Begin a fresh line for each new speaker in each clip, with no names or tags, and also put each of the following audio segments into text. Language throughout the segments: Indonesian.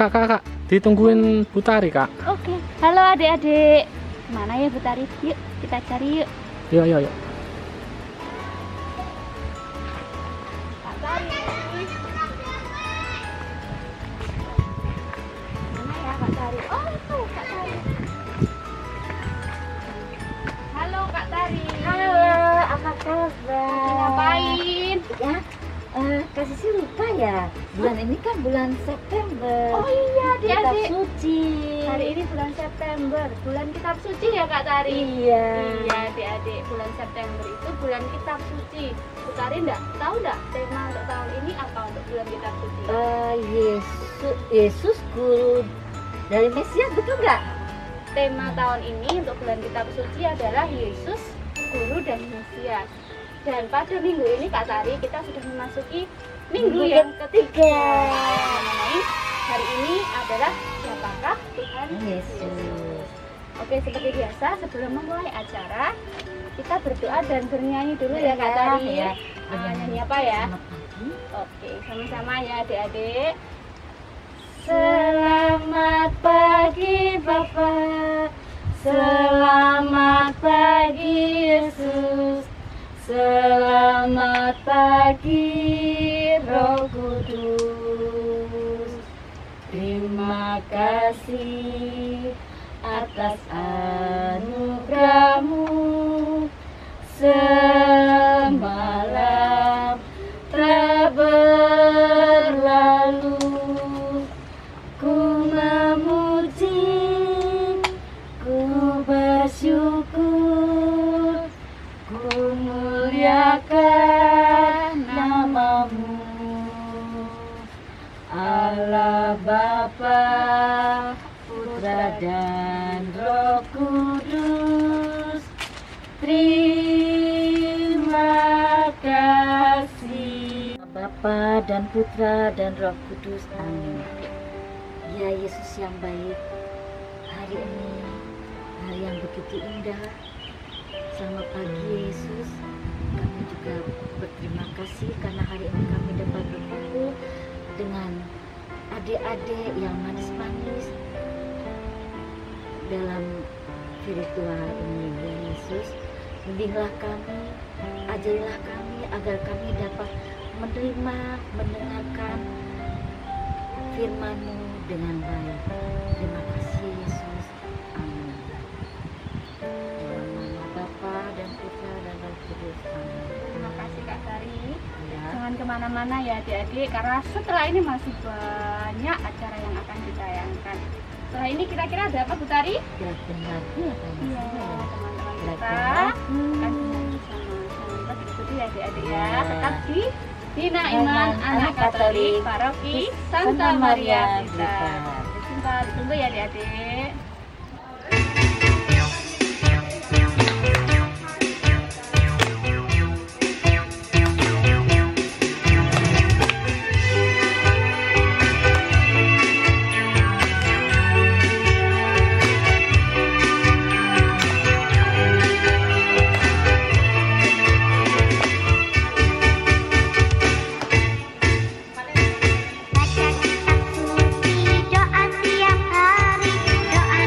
Kakak, ditungguin Butari, Kak.
Oke. Halo adik-adik. Mana ya Butari? Yuk, kita cari yuk.
Yuk.
Kak Tari. Mana ya Kak Tari? Oh, itu Kak Tari. Halo Kak Tari.
Halo, apa kabar?
Ngapain?
Ya, kasih sih lupa ya. Bulan ini kan bulan September.
Oh iya
Kitab
adik-adik.
suci.
Hari ini bulan September, bulan kitab suci ya Kak Tari?
Iya.
Iya adik-adik, bulan September itu bulan kitab suci. Butari tahu enggak tema untuk tahun ini apa untuk bulan kitab suci?
Yesus guru dari Mesias, betul nggak?
Tema tahun ini untuk bulan kitab suci adalah Yesus, Guru dan Mesias. Dan pada minggu ini Kak Tari kita sudah memasuki minggu yang ketiga. Mengenai hari ini adalah siapakah Tuhan
Yesus.
Oke, seperti biasa sebelum memulai acara kita berdoa dan bernyanyi dulu ya Kak Tari.
Ya.
Nyanyi apa ya?
Selamat pagi.
Oke, sama-sama ya adik-adik. Selamat pagi Bapak, selamat pagi Yesus, selamat pagi Roh Kudus. Terima kasih atas anugerahmu semalam telah berlalu. Ku memuji, ku bersyukur, ku muliakan namamu, Allah Bapa, Putra dan Roh Kudus. Terima kasih
Bapa dan Putra dan Roh Kudus. Amin. Ya Yesus yang baik, hari ini hari yang begitu indah. Selamat pagi Yesus. Kami juga berterima kasih karena hari ini kami dapat berkumpul dengan adik-adik yang manis-manis dalam virtual ini. Ya Yesus, bimbinglah kami, ajarilah kami agar kami dapat menerima, mendengarkan firman-Mu dengan baik. Terima kasih Yesus. Amin. Dalam nama Bapa dan Putra dan Roh Kudus. Amin.
Terima kasih Kak Tari.
Ya.
Jangan kemana-mana ya adik-adik, karena setelah ini masih banyak acara yang akan ditayangkan. Setelah ini kira-kira ada apa Bu Tari?
Kira-kira lagi ya Kak?
Iya, teman-teman kita
Kira-kira.
akan bernyanyi sama. Jangan lupa diikuti ya adik-adik ya. Tetap di Bina Iman Anak Katolik Paroki Santa Maria Blitar. Ditunggu ya adik-adik.
Baca kitab suci, doa tiap hari, doa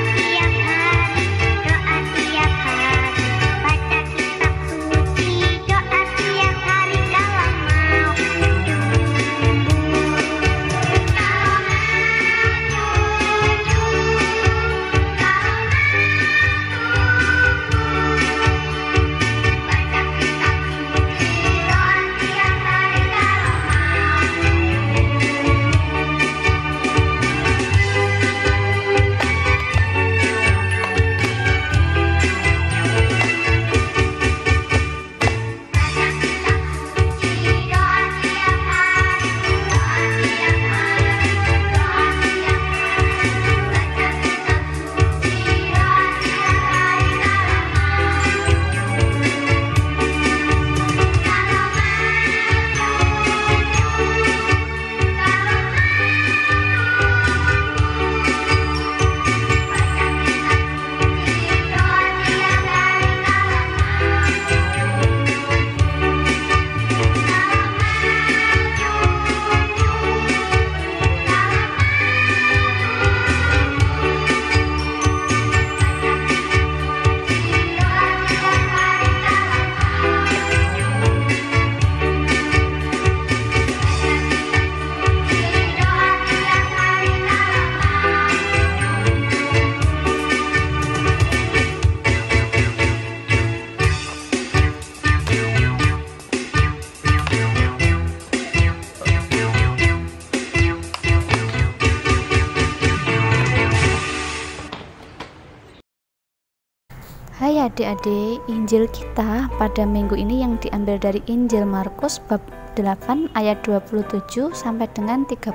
Hai adik-adik, Injil kita pada minggu ini yang diambil dari Injil Markus bab 8 ayat 27 sampai dengan 35.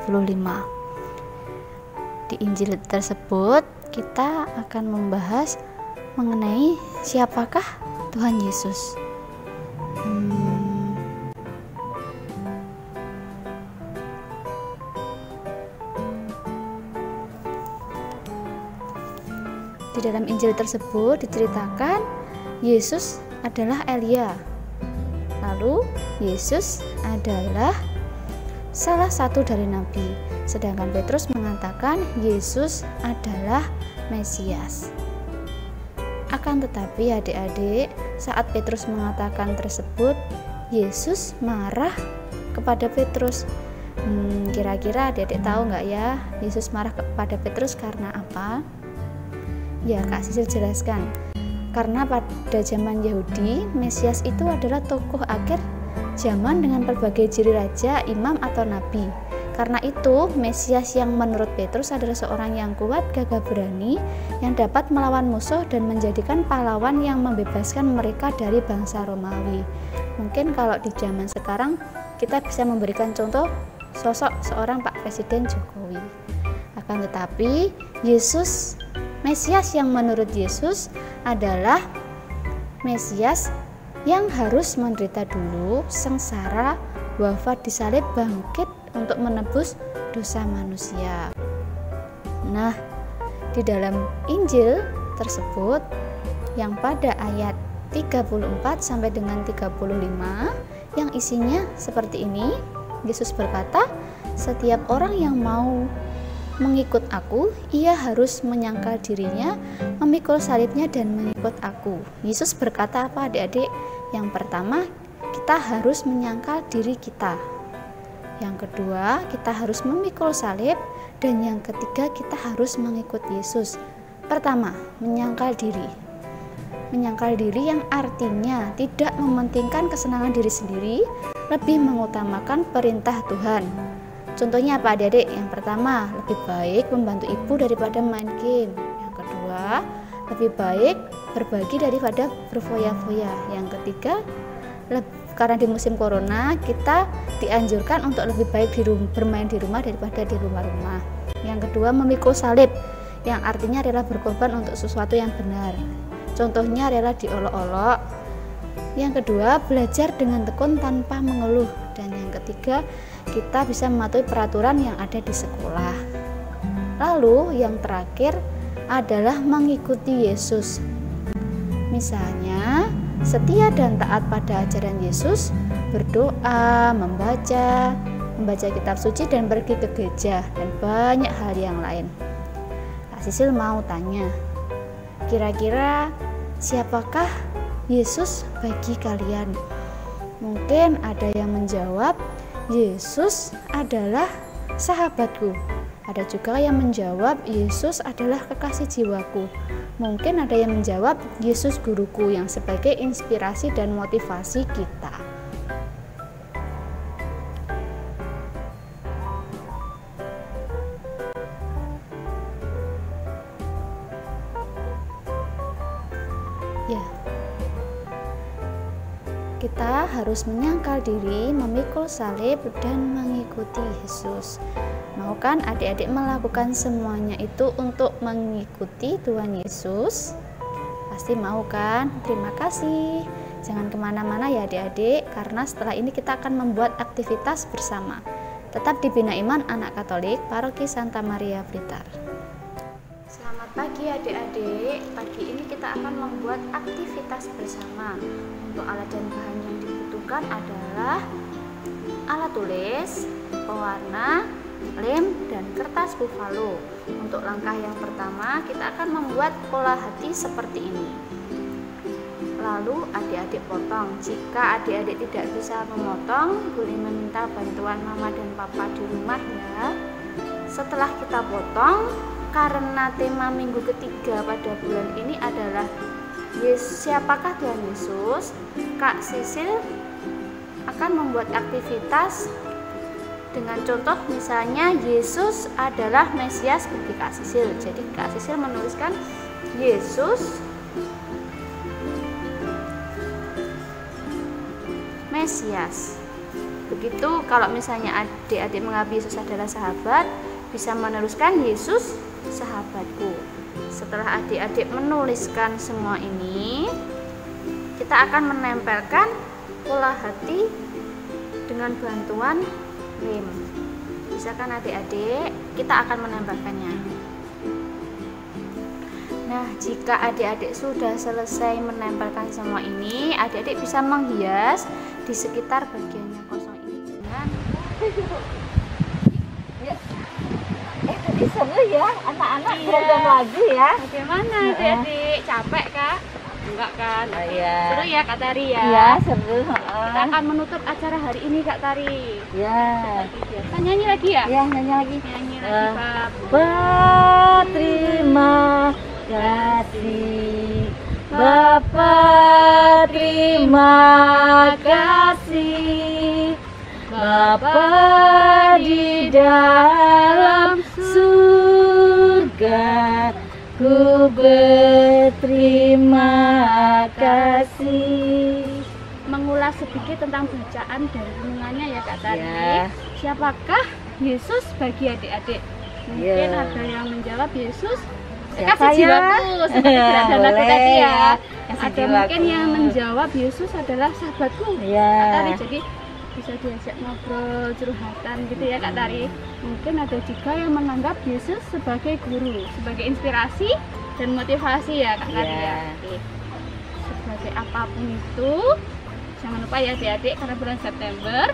Di Injil tersebut kita akan membahas mengenai siapakah Tuhan Yesus. Di dalam Injil tersebut diceritakan Yesus adalah Elia. Lalu Yesus adalah salah satu dari nabi. Sedangkan Petrus mengatakan Yesus adalah Mesias. Akan tetapi adik-adik, saat Petrus mengatakan tersebut, Yesus marah kepada Petrus. Kira-kira adik-adik tahu nggak ya, Yesus marah kepada Petrus karena apa? Ya, Kak Sisil jelaskan. Karena pada zaman Yahudi, Mesias itu adalah tokoh akhir zaman dengan berbagai ciri raja, imam atau nabi. Karena itu, Mesias yang menurut Petrus adalah seorang yang kuat, gagah berani, yang dapat melawan musuh dan menjadikan pahlawan yang membebaskan mereka dari bangsa Romawi. Mungkin kalau di zaman sekarang, kita bisa memberikan contoh sosok seorang Pak Presiden Jokowi. Akan tetapi, Mesias yang menurut Yesus adalah Mesias yang harus menderita dulu, sengsara, wafat disalib, bangkit untuk menebus dosa manusia. Nah, di dalam Injil tersebut yang pada ayat 34 sampai dengan 35 yang isinya seperti ini, Yesus berkata, "Setiap orang yang mau mengikut aku, ia harus menyangkal dirinya, memikul salibnya dan mengikut aku." Yesus berkata apa adik-adik? Yang pertama, kita harus menyangkal diri kita. Yang kedua, kita harus memikul salib. Dan yang ketiga, kita harus mengikut Yesus. Pertama, menyangkal diri. Menyangkal diri yang artinya tidak mementingkan kesenangan diri sendiri, lebih mengutamakan perintah Tuhan. Contohnya apa adik-adik? Yang pertama, lebih baik membantu ibu daripada main game. Yang kedua, lebih baik berbagi daripada berfoya-foya. Yang ketiga, karena di musim corona kita dianjurkan untuk lebih baik bermain di rumah daripada di rumah-rumah. Yang kedua, memikul salib, yang artinya rela berkorban untuk sesuatu yang benar. Contohnya rela diolok-olok. Yang kedua, belajar dengan tekun tanpa mengeluh. Dan yang ketiga, kita bisa mematuhi peraturan yang ada di sekolah. Lalu yang terakhir adalah mengikuti Yesus. Misalnya, setia dan taat pada ajaran Yesus, berdoa, membaca kitab suci dan pergi ke gereja, dan banyak hal yang lain. Kak Sisil mau tanya, kira-kira siapakah Yesus bagi kalian? Mungkin ada yang menjawab, Yesus adalah sahabatku. Ada juga yang menjawab, Yesus adalah kekasih jiwaku. Mungkin ada yang menjawab, Yesus guruku, yang sebagai inspirasi dan motivasi kita. Ya, kita harus menyangkal diri, memikul salib, dan mengikuti Yesus. Mau kan adik-adik melakukan semuanya itu untuk mengikuti Tuhan Yesus? Pasti mau kan? Terima kasih. Jangan kemana-mana ya adik-adik, karena setelah ini kita akan membuat aktivitas bersama. Tetap di Bina Iman Anak Katolik, Paroki Santa Maria Blitar. Selamat pagi adik-adik. Pagi ini kita akan membuat aktivitas bersama. Untuk alat dan bahan yang dibutuhkan adalah alat tulis, pewarna, lem, dan kertas buffalo. Untuk langkah yang pertama, kita akan membuat pola hati seperti ini. Lalu adik-adik potong. Jika adik-adik tidak bisa memotong, boleh meminta bantuan mama dan papa di rumah ya. Setelah kita potong, karena tema minggu ketiga pada bulan ini adalah siapakah Tuhan Yesus, Kak Sisil akan membuat aktivitas dengan contoh, misalnya Yesus adalah Mesias bagi Kak Sisil. Jadi Kak Sisil menuliskan Yesus Mesias. Begitu kalau misalnya adik-adik menganggap Yesus adalah sahabat, bisa meneruskan Yesus sahabatku. Setelah adik-adik menuliskan semua ini, kita akan menempelkan pola hati dengan bantuan lem. Misalkan adik-adik, kita akan menempelkannya. Nah, jika adik-adik sudah selesai menempelkan semua ini, adik-adik bisa menghias di sekitar bagian yang kosong ini dengan
Tadi seru ya, anak-anak seragam lagi ya.
bagaimana adik-adik? Capek Kak? Enggak kan?
Oh, iya.
Seru ya Kak Tari ya?
Iya, seru.
Kita akan menutup acara hari ini Kak Tari.
Ya.
Kita nyanyi lagi ya?
Ya, nyanyi lagi.
Nyanyi lagi
Bapa terima kasih, Bapa terima kasih, Bapa di dalam surga, ku berterima kasih.
Mengulas sedikit tentang bacaan dari renungannya ya Kak Tari.
Ya.
Siapakah Yesus bagi adik-adik? Mungkin
Ya.
ada yang menjawab Yesus
Siapa
kasih
ya?
jiwaku seperti tidak ada lagu
Boleh
tadi ya.
ya, kasih
Ada mungkin
jiwaku.
yang menjawab Yesus adalah sahabatku.
Ya.
Kak Tari, jadi bisa diajak ngobrol, curhatan gitu ya Kak Tari. Mungkin ada juga yang menganggap Yesus sebagai guru, sebagai inspirasi dan motivasi ya Kak Tari ya.
Ya.
Oke. Sebagai apapun itu, jangan lupa ya adik-adik, karena bulan September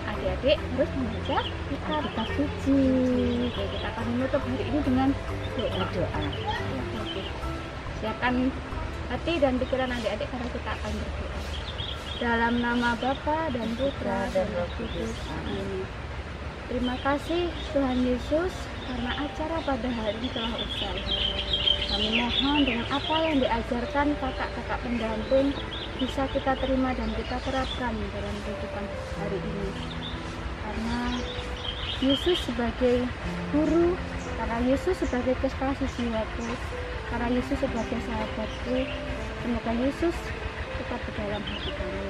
adik-adik harus membaca kitab suci. Oke, kita akan menutup hari ini dengan doa. Oke. Siapkan hati dan pikiran adik-adik karena kita akan berdoa. Dalam nama Bapa dan Putra dan Roh Kudus. Amin. Terima kasih Tuhan Yesus karena acara pada hari ini telah usai. Kami mohon dengan apa yang diajarkan kakak-kakak pendamping bisa kita terima dan kita terapkan dalam kehidupan hari ini. Karena Yesus sebagai guru, karena Yesus sebagai kekasih jiwaku, karena Yesus sebagai sahabatku, semoga Yesus tetap di dalam hati kami.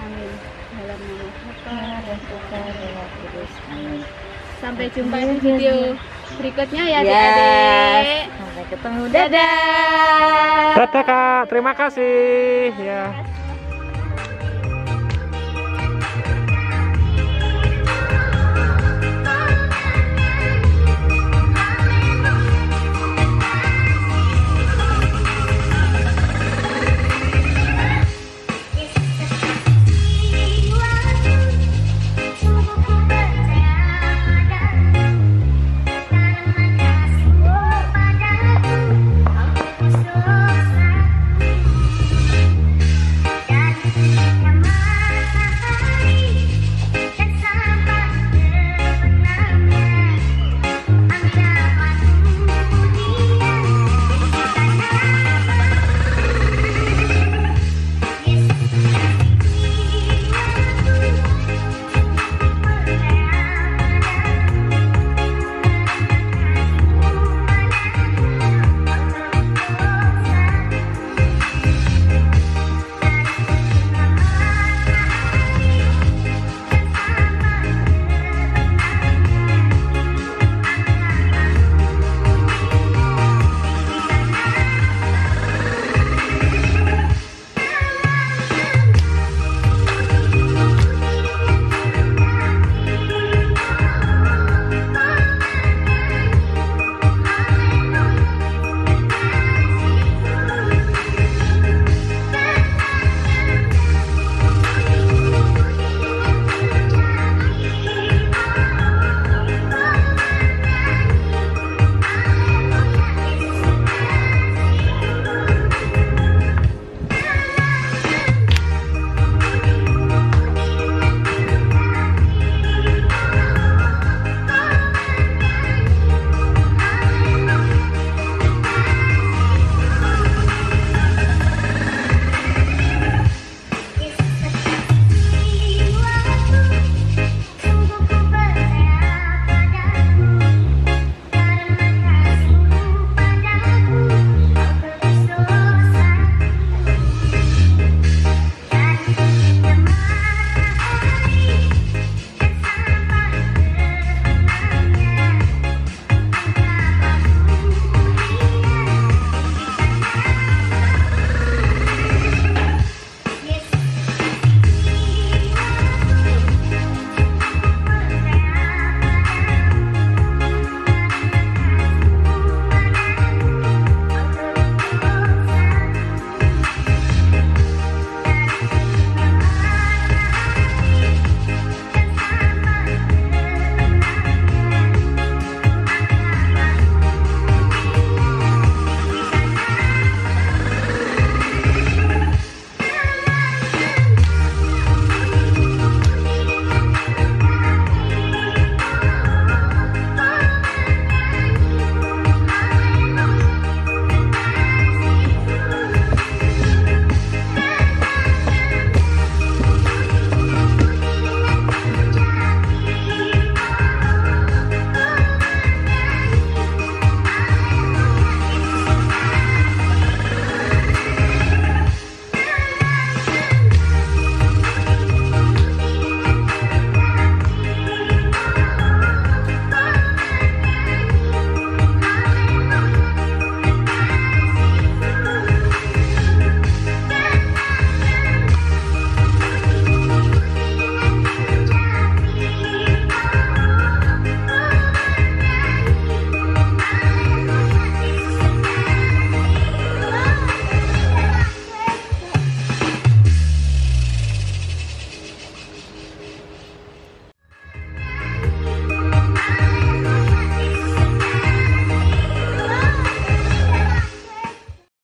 Amin. Dalam nama Bapa dan Putra dan Roh Kudus. Amin. Sampai jumpa di video berikutnya ya adik-adik.
Sampai ketemu. Dadah.
Dadah Kak, terima kasih ya.